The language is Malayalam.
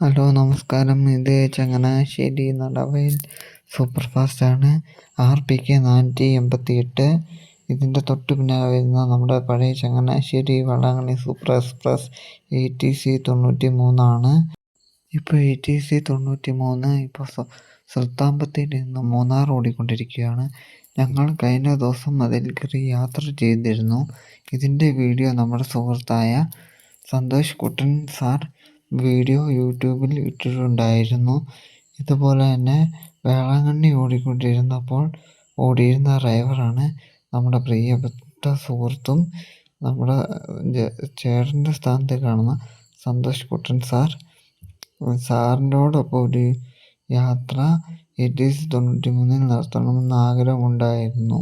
ഹലോ നമസ്കാരം. ഇത് ചങ്ങനാശ്ശേരി നടവയൽ സൂപ്പർ ഫാസ്റ്റാണ്. RPK 488. ഇതിൻ്റെ തൊട്ട് പിന്നാലെ വരുന്ന നമ്മുടെ പഴയ Changanassery Velankanni super express ATC 93 ഇപ്പോൾ ATC 93 ഇപ്പോൾ സുൽത്താൻ ബത്തേരിയിൽ നിന്ന് മൂന്നാർ ഓടിക്കൊണ്ടിരിക്കുകയാണ്. ഞങ്ങൾ കഴിഞ്ഞ ദിവസം അതിൽ കയറി യാത്ര ചെയ്തിരുന്നു. ഇതിൻ്റെ വീഡിയോ നമ്മുടെ സുഹൃത്തായ സന്തോഷ് കുട്ടൻ സാർ വീഡിയോ യൂട്യൂബിൽ ഇട്ടിട്ടുണ്ടായിരുന്നു. ഇതുപോലെ തന്നെ വേളാങ്കണ്ണി ഓടിക്കൊണ്ടിരുന്നപ്പോൾ ഓടിയിരുന്ന ഡ്രൈവറാണ് നമ്മുടെ പ്രിയപ്പെട്ട സുഹൃത്തും നമ്മുടെ ചേട്ടൻ്റെ സ്ഥാനത്ത് കാണുന്ന സന്തോഷ് കുട്ടൻ സാർ. സാറിനോടൊപ്പം ഒരു യാത്ര ATC 93 നടത്തണമെന്ന് ആഗ്രഹമുണ്ടായിരുന്നു.